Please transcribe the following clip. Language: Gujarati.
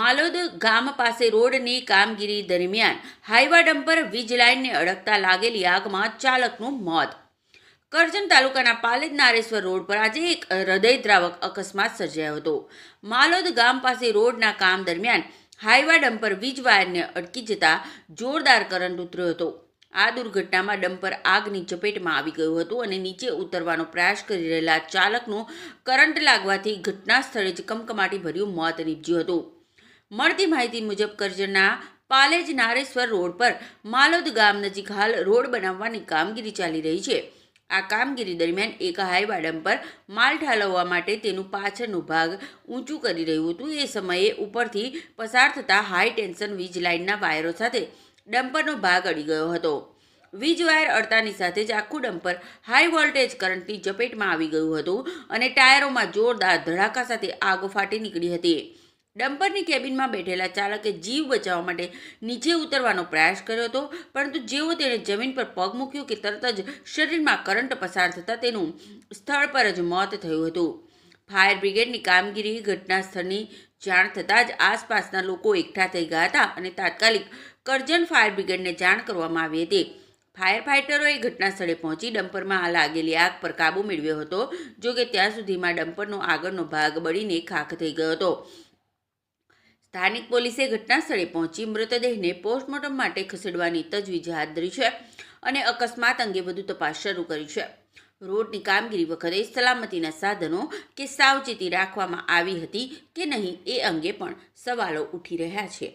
માલોદ ગામ પાસે રોડની કામગીરી દરમિયાન હાઈવા ડમ્પર વીજ લાઇનને અડકતા લાગેલી આગમાં ચાલકનું મોત. કરજણ તાલુકાના પાલેજ નારેશ્વર રોડ પર આજે એક હૃદયદ્રાવક અકસ્માત સર્જાયો હતો. માલોદ ગામ પાસે રોડના કામ દરમિયાન હાઈવા ડમ્પર વીજ વાયરને અડકી જતા જોરદાર કરંટ ઉતર્યો હતો. આ દુર્ઘટનામાં ડમ્પર આગની ચપેટમાં આવી ગયું હતું અને નીચે ઉતરવાનો પ્રયાસ કરી રહેલા ચાલકનું કરંટ લાગવાથી ઘટના સ્થળે જ કમકમાટી ભર્યું મોત નીપજ્યું હતું. મળતી માહિતી મુજબ કરજણના પાલેજ નારેશ્વર રોડ પર માલોદ ગામ નજીક હાલ રોડ બનાવવાની કામગીરી ચાલી રહી છે. આ કામગીરી દરમિયાન એક હાઈવા ડમ્પર માલ ઠાલવવા માટે તેનું પાછળનો ભાગ ઊંચું કરી રહ્યું હતું. એ સમયે ઉપરથી પસાર થતા હાઈ ટેન્શન વીજ લાઇનના વાયરો સાથે ડમ્પરનો ભાગ અડી ગયો હતો. વીજ વાયર અડતાની સાથે જ આખું ડમ્પર હાઈ વોલ્ટેજ કરંટની ઝપેટમાં આવી ગયું હતું અને ટાયરોમાં જોરદાર ધડાકા સાથે આગ ફાટી નીકળી હતી. ડમ્પરની કેબિનમાં બેઠેલા ચાલકે જીવ બચાવવા માટે નીચે ઉતરવાનો પ્રયાસ કર્યો હતો, પરંતુ જેવો તેણે જમીન પર પગ મૂક્યો કે તરત જ શરીરમાં કરંટ પસાર થતાં તેનું સ્થળ પર જ મોત થયું હતું. ફાયર બ્રિગેડની કામગીરી ઘટના સ્થળની જાણ થતાં જ આસપાસના લોકો એકઠા થઈ ગયા હતા અને તાત્કાલિક કરજણ ફાયર બ્રિગેડને જાણ કરવામાં આવી હતી. ફાયર ફાઇટરોએ ઘટના સ્થળે પહોંચી ડમ્પરમાં લાગેલી આગ પર કાબૂ મેળવ્યો હતો. જોકે ત્યાં સુધીમાં ડમ્પરનો આગળનો ભાગ બળીને ખાખ થઈ ગયો હતો. સ્થાનિક પોલીસે ઘટના સ્થળે પહોંચી મૃતદેહને પોસ્ટમોર્ટમ માટે ખસેડવાની તજવીજ હાથ ધરી છે અને અકસ્માત અંગે વધુ તપાસ શરૂ કરી છે. રોડની કામગીરી વખતે સલામતીના સાધનો કે સાવચેતી રાખવામાં આવી હતી કે નહીં એ અંગે પણ સવાલો ઉઠી રહ્યા છે.